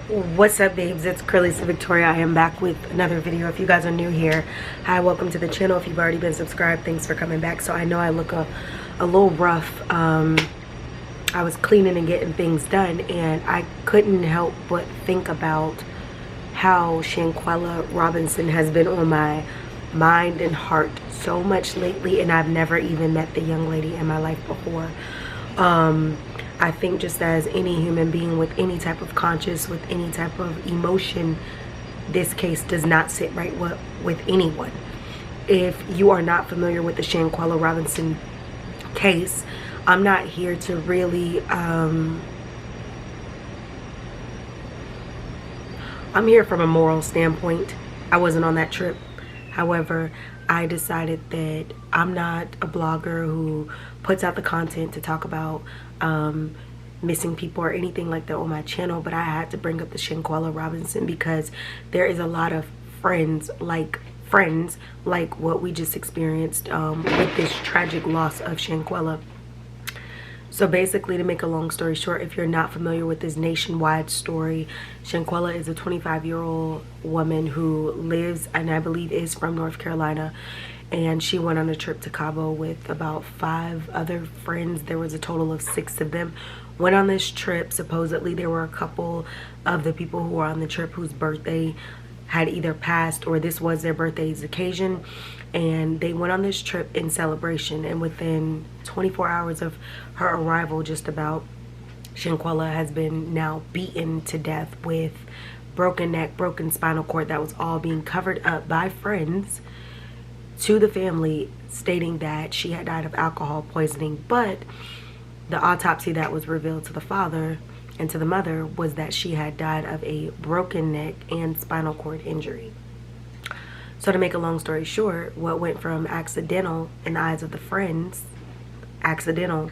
What's up, babes? It's Curly's Victoria. I am back with another video. If you guys are new here, hi, welcome to the channel. If you've already been subscribed, thanks for coming back. So I know I look a little rough. I was cleaning and getting things done, and I couldn't help but think about how Shanquella Robinson has been on my mind and heart so much lately, and I've never even met the young lady in my life before. I think just as any human being with any type of conscience, with any type of emotion, this case does not sit right with anyone. If you are not familiar with the Shanquella Robinson case, I'm not here to really, I'm here from a moral standpoint. I wasn't on that trip. However, I decided that I'm not a blogger who puts out the content to talk about missing people or anything like that on my channel, but I had to bring up the Shanquella Robinson because there is a lot of friends like what we just experienced with this tragic loss of Shanquella. So basically, to make a long story short, if you're not familiar with this nationwide story, Shanquella is a 25-year-old woman who lives and I believe is from North Carolina. And she went on a trip to Cabo with about 5 other friends. There was a total of 6 of them. Went on this trip. Supposedly, there were a couple of the people who were on the trip whose birthday had either passed or this was their birthday's occasion. And they went on this trip in celebration. And within 24 hours of her arrival, just about, Shanquella has been now beaten to death with broken neck, broken spinal cord. That was all being covered up by friends to the family, stating that she had died of alcohol poisoning. But the autopsy that was revealed to the father and to the mother was that she had died of a broken neck and spinal cord injury. So to make a long story short, what went from accidental in the eyes of the friends, accidental,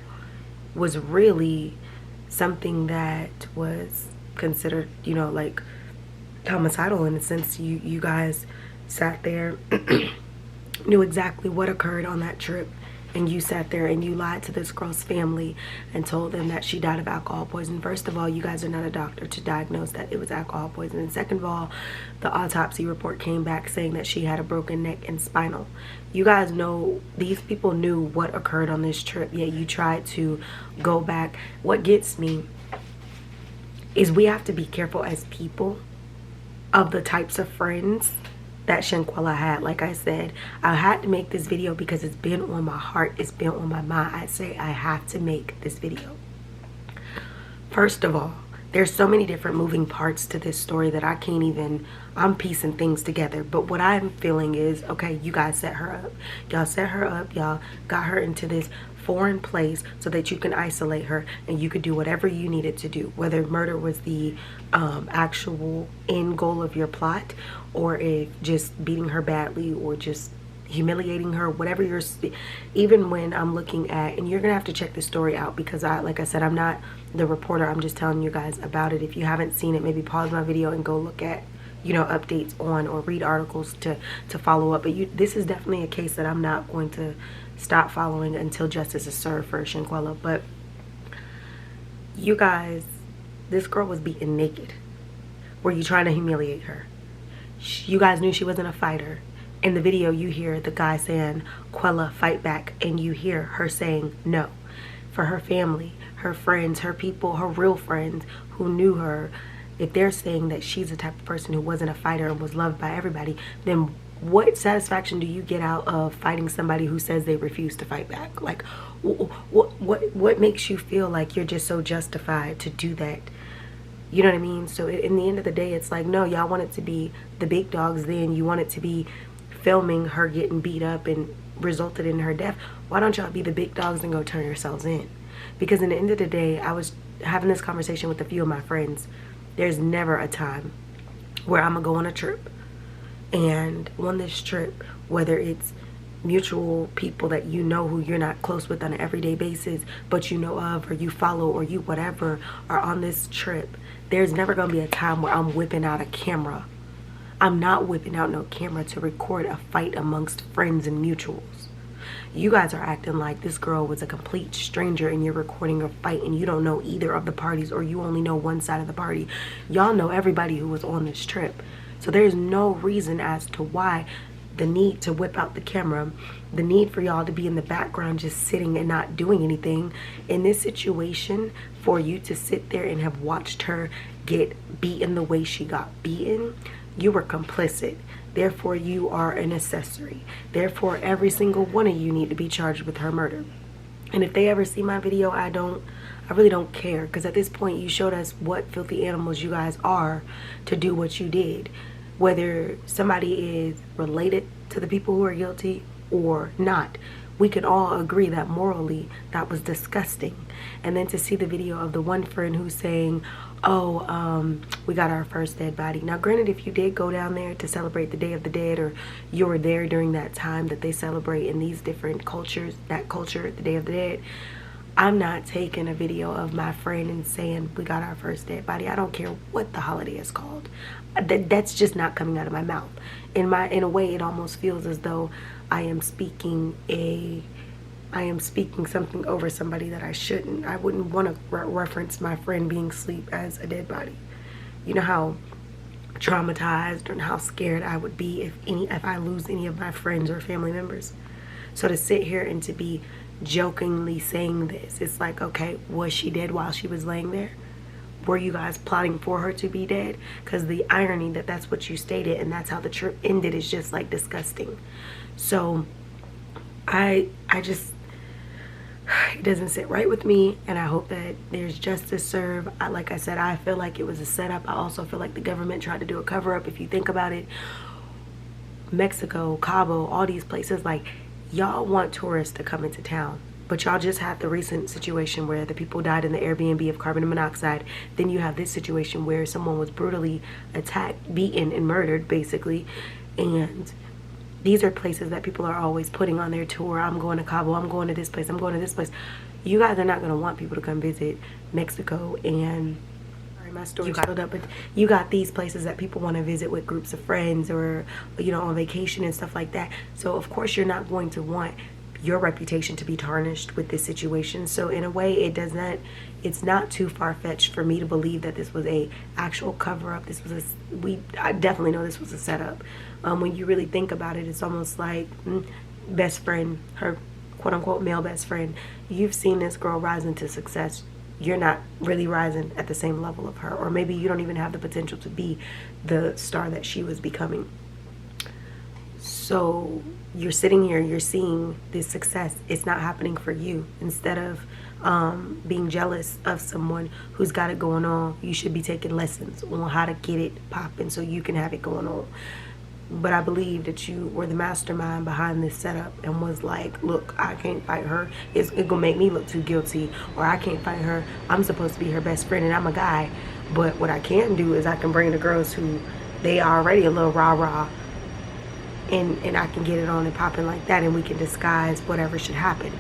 was really something that was considered, you know, like homicidal in a sense. You guys sat there knew exactly what occurred on that trip, and you sat there and you lied to this girl's family and told them that she died of alcohol poisoning. First of all, you guys are not a doctor to diagnose that it was alcohol poisoning. And second of all, the autopsy report came back saying that she had a broken neck and spinal. You guys know, these people knew what occurred on this trip, yet you tried to go back. What gets me is we have to be careful as people of the types of friends that Shanquella had. Like I said, I had to make this video because it's been on my heart, it's been on my mind. I say I have to make this video. First of all, there's so many different moving parts to this story that I can't even, I'm piecing things together. But what I'm feeling is, okay, you guys set her up. Y'all set her up, y'all got her into this foreign place so that you can isolate her and you could do whatever you needed to do, whether murder was the actual end goal of your plot, or if just beating her badly or just humiliating her, whatever you're, even when I'm looking at, and you're gonna have to check the story out because like I said, I'm not the reporter, I'm just telling you guys about it. If you haven't seen it, maybe pause my video and go look at, you know, updates on or read articles to follow up. But this is definitely a case that I'm not going to stop following until justice is served for Shanquella. But you guys, this girl was beaten naked. Were you trying to humiliate her? You guys knew she wasn't a fighter. In the video, you hear the guy saying, "Quella, fight back," and you hear her saying no. For her family, her friends, her people, her real friends who knew her, if they're saying that she's the type of person who wasn't a fighter and was loved by everybody, then what satisfaction do you get out of fighting somebody who says they refuse to fight back? Like, what makes you feel like you're just so justified to do that? You know what I mean? So in the end of the day, it's like, no, y'all want it to be the big dogs, then you want it to be filming her getting beat up and resulted in her death. Why don't y'all be the big dogs and go turn yourselves in? Because in the end of the day, I was having this conversation with a few of my friends. There's never a time where I'm gonna go on a trip, and on this trip, whether it's mutual people that you know who you're not close with on an everyday basis, but you know of, or you follow, or you whatever, are on this trip, there's never gonna be a time where I'm whipping out a camera. I'm not whipping out no camera to record a fight amongst friends and mutuals. You guys are acting like this girl was a complete stranger and you're recording a fight and you don't know either of the parties, or you only know one side of the party. Y'all know everybody who was on this trip. So there's no reason as to why the need to whip out the camera, the need for y'all to be in the background just sitting and not doing anything in this situation, for you to sit there and have watched her get beaten the way she got beaten. You were complicit. Therefore, you are an accessory. Therefore, every single one of you need to be charged with her murder. And if they ever see my video, I really don't care, because at this point you showed us what filthy animals you guys are to do what you did. Whether somebody is related to the people who are guilty or not, we can all agree that morally that was disgusting. And then to see the video of the one friend who's saying, oh, we got our first dead body. Now granted, if you did go down there to celebrate the Day of the Dead, or you were there during that time that they celebrate in these different cultures, that culture, the Day of the Dead, I'm not taking a video of my friend and saying we got our first dead body. I don't care what the holiday is called. That's just not coming out of my mouth. In a way, it almost feels as though I am speaking something over somebody that I shouldn't. I wouldn't want to reference my friend being asleep as a dead body. You know how traumatized and how scared I would be if I lose any of my friends or family members. So to sit here and to be jokingly saying this, it's like, okay, was she dead while she was laying there? Were you guys plotting for her to be dead? Because the irony that that's what you stated and that's how the trip ended is just like disgusting. So I just, it doesn't sit right with me, and I hope that there's justice served. Like I said, I feel like it was a setup. I also feel like the government tried to do a cover-up. If you think about it, Mexico, Cabo, all these places, like, y'all want tourists to come into town, but y'all just had the recent situation where the people died in the Airbnb of carbon monoxide. Then you have this situation where someone was brutally attacked, beaten, and murdered, basically. And these are places that people are always putting on their tour. I'm going to Cabo, I'm going to this place, I'm going to this place. You guys are not going to want people to come visit Mexico and my story filled up, but you got these places that people want to visit with groups of friends, or you know, on vacation and stuff like that. So of course you're not going to want your reputation to be tarnished with this situation. So in a way, it's not too far-fetched for me to believe that this was a actual cover-up. I definitely know this was a setup. When you really think about it, it's almost like best friend, her quote-unquote male best friend. You've seen this girl rise into success. You're not really rising at the same level of her, or maybe you don't even have the potential to be the star that she was becoming. So you're sitting here, you're seeing this success. It's not happening for you. Instead of being jealous of someone who's got it going on, you should be taking lessons on how to get it popping so you can have it going on. But I believe that you were the mastermind behind this setup and was like, look, I can't fight her. It's gonna make me look too guilty. Or I can't fight her. I'm supposed to be her best friend and I'm a guy. But what I can do is I can bring the girls who they are already a little rah-rah, and I can get it on and popping like that, and we can disguise whatever should happen.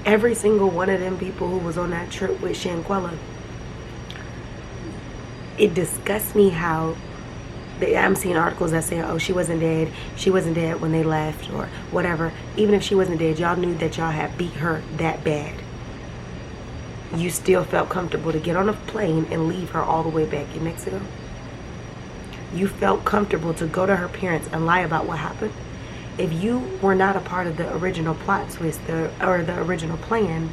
Every single one of them people who was on that trip with SHANQUELLA, it disgusts me how I'm seeing articles that say, oh, she wasn't dead when they left, or whatever. Even if she wasn't dead, y'all knew that y'all had beat her that bad. You still felt comfortable to get on a plane and leave her all the way back in Mexico. You felt comfortable to go to her parents and lie about what happened. If you were not a part of the original plot twist, or the original plan,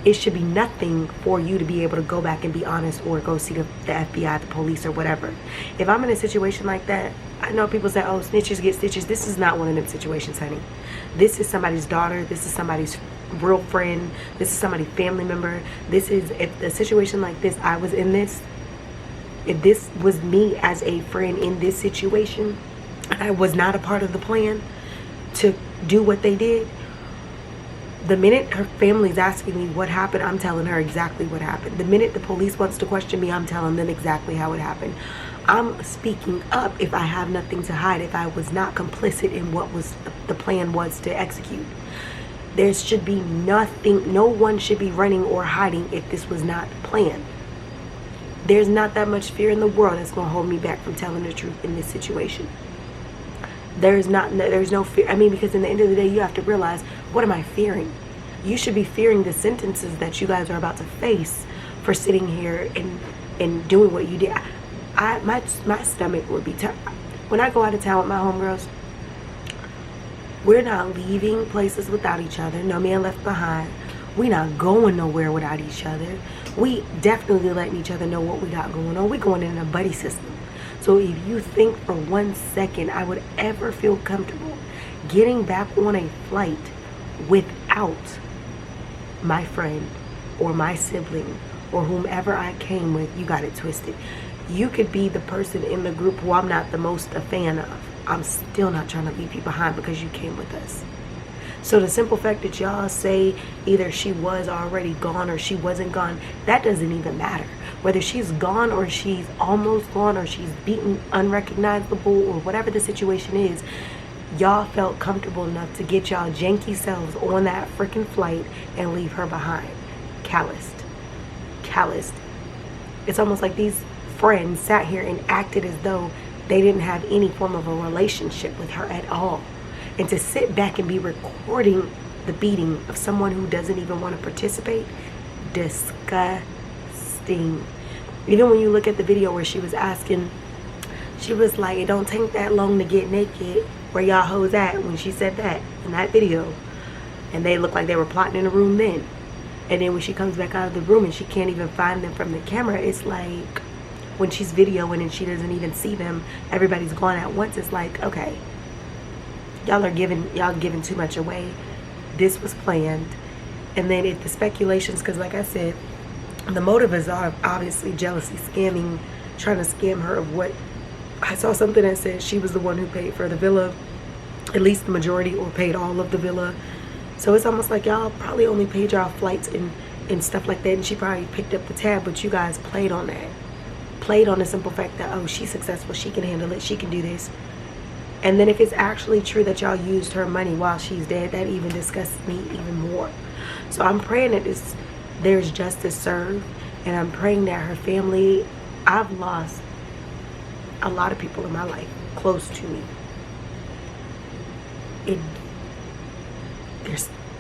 it should be nothing for you to be able to go back and be honest, or go see the FBI, the police, or whatever. If I'm in a situation like that, I know people say, oh, snitches get stitches. This is not one of them situations, honey. This is somebody's daughter. This is somebody's real friend. This is somebody's family member. This is, if a situation like this, I was in this, if this was me as a friend in this situation, I was not a part of the plan to do what they did. The minute her family's asking me what happened, I'm telling her exactly what happened. The minute the police wants to question me, I'm telling them exactly how it happened. I'm speaking up if I have nothing to hide, if I was not complicit in what was the plan was to execute. There should be nothing, no one should be running or hiding if this was not planned. There's not that much fear in the world that's going to hold me back from telling the truth in this situation. There's no fear. I mean, because in the end of the day, you have to realize What am I fearing? You should be fearing the sentences that you guys are about to face for sitting here and doing what you did. My stomach would be turned. When I go out of town with my homegirls, we're not leaving places without each other. No man left behind. We not going nowhere without each other. We definitely letting each other know what we got going on. We going in a buddy system. So if you think for 1 second I would ever feel comfortable getting back on a flight without my friend or my sibling or whomever I came with, you got it twisted. You could be the person in the group who I'm not the most a fan of. I'm still not trying to leave you behind because you came with us. So the simple fact that y'all say either she was already gone or she wasn't gone, that doesn't even matter. Whether she's gone or she's almost gone or she's beaten unrecognizable or whatever the situation is, y'all felt comfortable enough to get y'all janky selves on that freaking flight and leave her behind. Calloused. It's almost like these friends sat here and acted as though they didn't have any form of a relationship with her at all. And to sit back and be recording the beating of someone who doesn't even want to participate, disgusting. Even when you look at the video where she was asking, she was like, it don't take that long to get naked. Where y'all hoes at? When she said that in that video. And they looked like they were plotting in a room then. And then when she comes back out of the room and she can't even find them from the camera, it's like when she's videoing and she doesn't even see them, everybody's gone at once. It's like, okay, y'all giving too much away. This was planned. And then if the speculations, because like I said, the motive is obviously jealousy, scamming, trying to scam her of what. I saw something that said she was the one who paid for the villa, at least the majority, or paid all of the villa. So it's almost like y'all probably only paid y'all flights and stuff like that, and she probably picked up the tab, but you guys played on that. Played on the simple fact that, oh, she's successful, she can handle it, she can do this. And then if it's actually true that y'all used her money while she's dead, that even disgusts me even more. So I'm praying that there's justice served, and I'm praying that her family, I've lost a lot of people in my life close to me.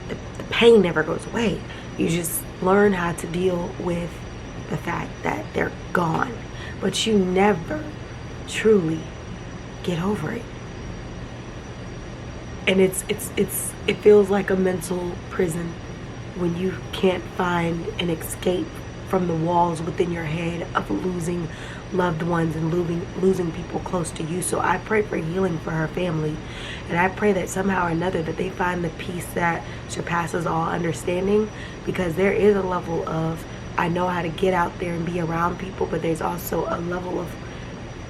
The pain never goes away. You just learn how to deal with the fact that they're gone, but you never truly get over it. And it feels like a mental prison when you can't find an escape from the walls within your head of losing loved ones and losing people close to you. So I pray for healing for her family, and I pray that somehow or another that they find the peace that surpasses all understanding, because there is a level of, I know how to get out there and be around people, but there's also a level of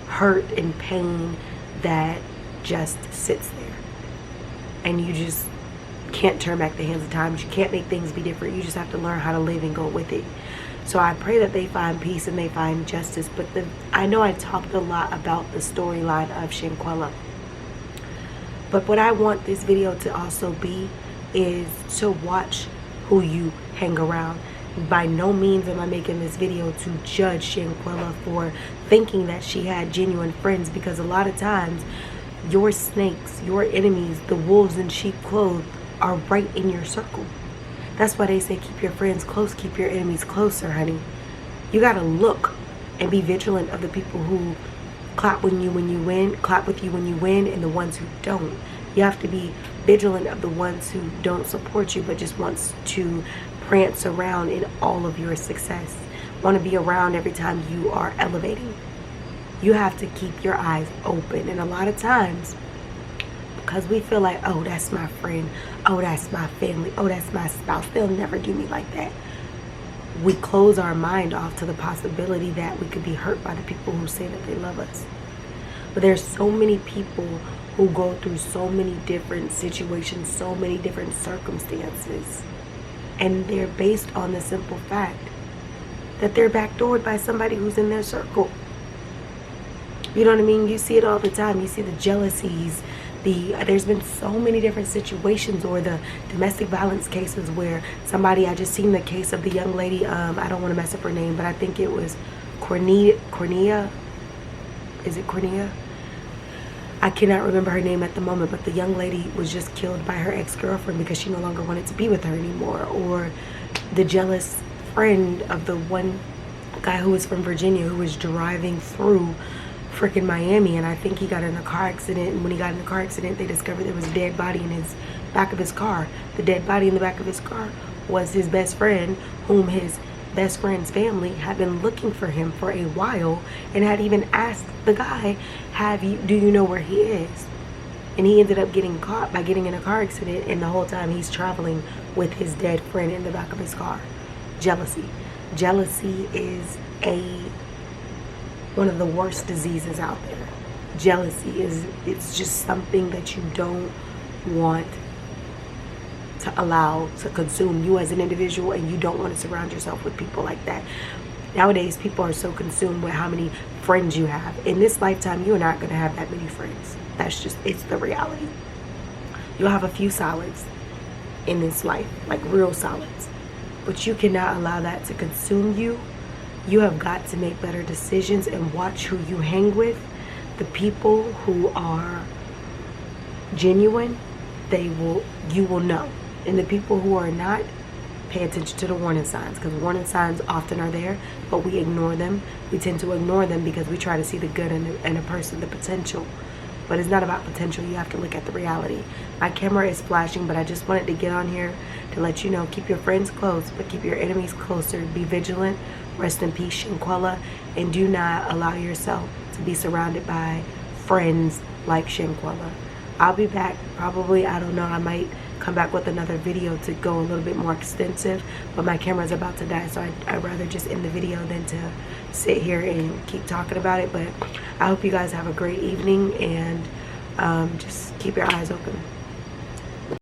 hurt and pain that just sits there, and you just can't turn back the hands of time. You can't make things be different. You just have to learn how to live and go with it. So I pray that they find peace and they find justice. But I know I talked a lot about the storyline of SHANQUELLA. But what I want this video to also be is to watch who you hang around. By no means am I making this video to judge SHANQUELLA for thinking that she had genuine friends, because a lot of times your snakes, your enemies, the wolves in sheep clothes are right in your circle. That's why they say keep your friends close, keep your enemies closer, honey. You gotta look and be vigilant of the people who clap with you when you win, and the ones who don't. You have to be vigilant of the ones who don't support you but just wants to prance around in all of your success. Want to be around every time you are elevating. You have to keep your eyes open. And a lot of times, because we feel like, oh, that's my friend, oh, that's my family, oh, that's my spouse, they'll never do me like that, we close our mind off to the possibility that we could be hurt by the people who say that they love us. But there's so many people who go through so many different situations, so many different circumstances, and they're based on the simple fact that they're backdoored by somebody who's in their circle. You know what I mean? You see it all the time. You see the jealousies. There's been so many different situations, or the domestic violence cases where somebody, I just seen the case of the young lady, I don't want to mess up her name, but I think it was Cornea. Is it Cornea? I cannot remember her name at the moment, but the young lady was just killed by her ex-girlfriend because she no longer wanted to be with her anymore. Or the jealous friend of the one guy who was from Virginia who was driving through freaking Miami, and I think he got in a car accident, and when he got in the car accident, they discovered there was a dead body in his back of his car. The dead body in the back of his car was his best friend, whom his best friend's family had been looking for him for a while, and had even asked the guy, do you know where he is? And he ended up getting caught by getting in a car accident, and the whole time he's traveling with his dead friend in the back of his car. Jealousy. Jealousy is one of the worst diseases out there. Jealousy it's just something that you don't want to allow to consume you as an individual, and you don't want to surround yourself with people like that. Nowadays, people are so consumed with how many friends you have. In this lifetime, you're not going to have that many friends. It's the reality. You'll have a few solids in this life, like real solids, but you cannot allow that to consume you. You have got to make better decisions and watch who you hang with. The people who are genuine, you will know. And the people who are not, pay attention to the warning signs, because warning signs often are there, but we ignore them. We tend to ignore them because we try to see the good in a person, the potential. But it's not about potential. You have to look at the reality. My camera is flashing, but I just wanted to get on here to let you know, keep your friends close, but keep your enemies closer. Be vigilant. Rest in peace, SHANQUELLA. And do not allow yourself to be surrounded by friends like SHANQUELLA. I'll be back probably, I don't know, I might come back with another video to go a little bit more extensive, but my camera's about to die, so I'd rather just end the video than to sit here and keep talking about it. But I hope you guys have a great evening, and just keep your eyes open.